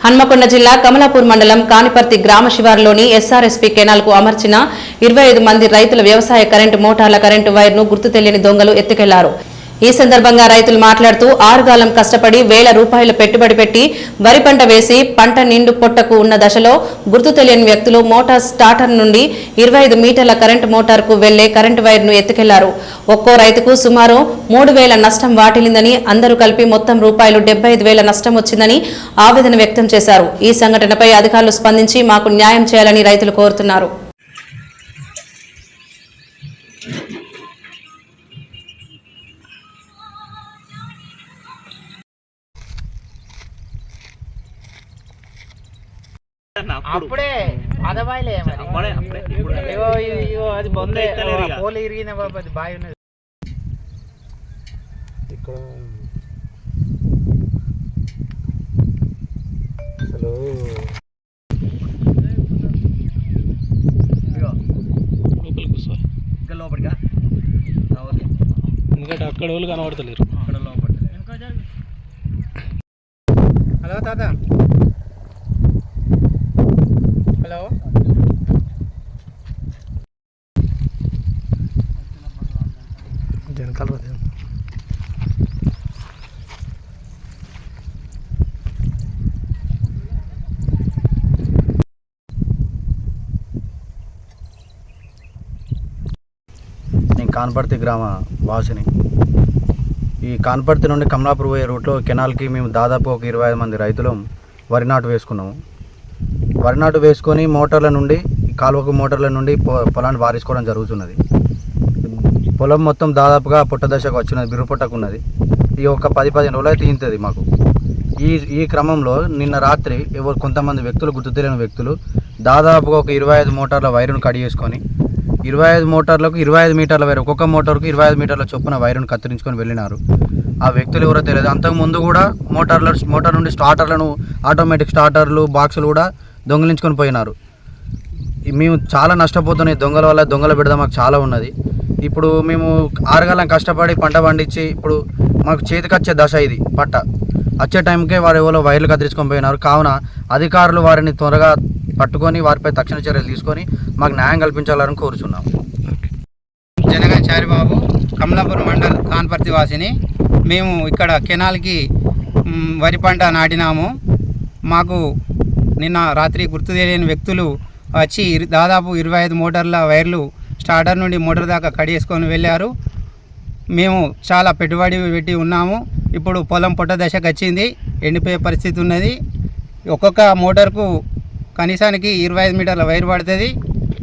హన్మకొండ జిల్లా కమలాపూర్ మండలం కానిపర్తి గ్రామ శివారులోని ఎస్ఆర్ఎస్పీ కెనాల్కు అమర్చిన 25 మంది రైతుల వ్యవసాయ కరెంటు మోటార్ల కరెంటు వైర్ను గుర్తు తెలియని దొంగలు ఎత్తుకెళ్లారు. ఈ సందర్భంగా రైతులు మాట్లాడుతూ ఆరుగాలం కష్టపడి వేల రూపాయల పెట్టుబడి పెట్టి వరి పంట వేసి పంట నిండు పొట్టకు ఉన్న దశలో గుర్తు తెలియని వ్యక్తులు మోటార్ స్టార్టర్ నుండి 25 మీటర్ల కరెంటు మోటార్కు వెళ్లే కరెంటు వైర్ను ఎత్తుకెళ్లారు. ఒక్కో రైతుకు సుమారు 3,000 నష్టం వాటిల్లిందని, అందరూ కలిపి మొత్తం రూపాయలు 75,000 నష్టం వచ్చిందని ఆవేదన వ్యక్తం చేశారు. ఈ సంఘటనపై అధికారులు స్పందించి మాకు న్యాయం చేయాలని రైతులు కోరుతున్నారు. అప్పుడే అదబాయిలే మరి అది బొందే పోలు ఇరిగిన బాబు అది బావి ఉన్నది ఇక్కడ అసలు లోపలికి కూర్చోవాలి ఇంకా లోపలిగా ఎందుకంటే అక్కడ వాళ్ళు కనబడతలేరు. అక్కడ లోపల హలో తాత హలో వెనకాల నేను కాన్పర్తి గ్రామ వాసిని. ఈ కాన్పర్తి నుండి కమలాపూర్ పోయే రూట్లో కెనాల్కి మేము దాదాపు ఒక 25 మంది రైతులు వరి నాటు వేసుకున్నాము. వరి నాటు వేసుకొని మోటార్ల నుండి కాలువకు మోటార్ల నుండి పొలాన్ని వారించుకోవడం జరుగుతున్నది. పొలం మొత్తం దాదాపుగా పుట్ట దశకు వచ్చినది, బిర్రు పుట్టకున్నది. ఈ ఒక 10-15 రోజులు అయితే తీంతుంది మాకు. ఈ క్రమంలో నిన్న రాత్రి కొంతమంది వ్యక్తులు, గుర్తు తెలియని వ్యక్తులు దాదాపుగా ఒక 25 మోటార్ల వైరును కట్ చేసుకొని 25 మోటార్లకు 25 మీటర్ల వైరు, ఒక్కొక్క మోటార్కు 25 మీటర్ల చొప్పున వైరును కత్తిరించుకొని వెళ్ళినారు. ఆ వ్యక్తులు ఎవరో తెలియదు. అంతకుముందు కూడా మోటార్ నుండి స్టార్టర్లను, ఆటోమేటిక్ స్టార్టర్లు, బాక్సులు కూడా దొంగిలించుకొని పోయినారు. మేము చాలా నష్టపోతున్నాయి దొంగల వల్ల. దొంగల బిడ్డ మాకు చాలా ఉన్నది. ఇప్పుడు మేము ఆరుగాలం కష్టపడి పంట పండించి ఇప్పుడు మాకు చేతికొచ్చే దశ ఇది. పట్ట వచ్చే టైంకే వారు ఎవరో వైర్లు కత్తిరించుకొని పోయినారు. కావున అధికారులు వారిని త్వరగా పట్టుకొని వారిపై తక్షణ చర్యలు తీసుకొని మాకు న్యాయం కల్పించాలని కోరుచున్నాం. జనగం చారిబాబు, కమలాపూర్ మండల్ కాన్పర్తి వాసిని. మేము ఇక్కడ కెనాల్కి వరి పంట నాటినాము. మాకు నిన్న రాత్రి గుర్తు తెలియని వ్యక్తులు వచ్చి దాదాపు 25 మోటార్ల వైర్లు స్టార్టర్ నుండి మోటార్ దాకా కడిగేసుకొని వెళ్ళారు. మేము చాలా పెట్టుబడి పెట్టి ఉన్నాము. ఇప్పుడు పొలం పొట్ట దశకు వచ్చింది, ఎండిపోయే పరిస్థితి ఉన్నది. ఒక్కొక్క మోటార్కు కనీసానికి 25 మీటర్ల వైర్ పడుతుంది.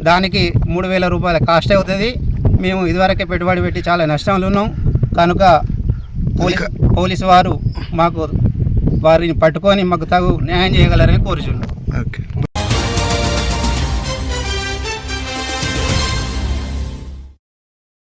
దానికి 3,000 రూపాయల కాస్ట్ అవుతుంది. మేము ఇదివరకే పెట్టుబడి పెట్టి చాలా నష్టంలో ఉన్నాం. కనుక పోలీసు వారు మాకు వారిని పట్టుకొని మాకు తగు న్యాయం చేయగలరని కోరుచున్నాం.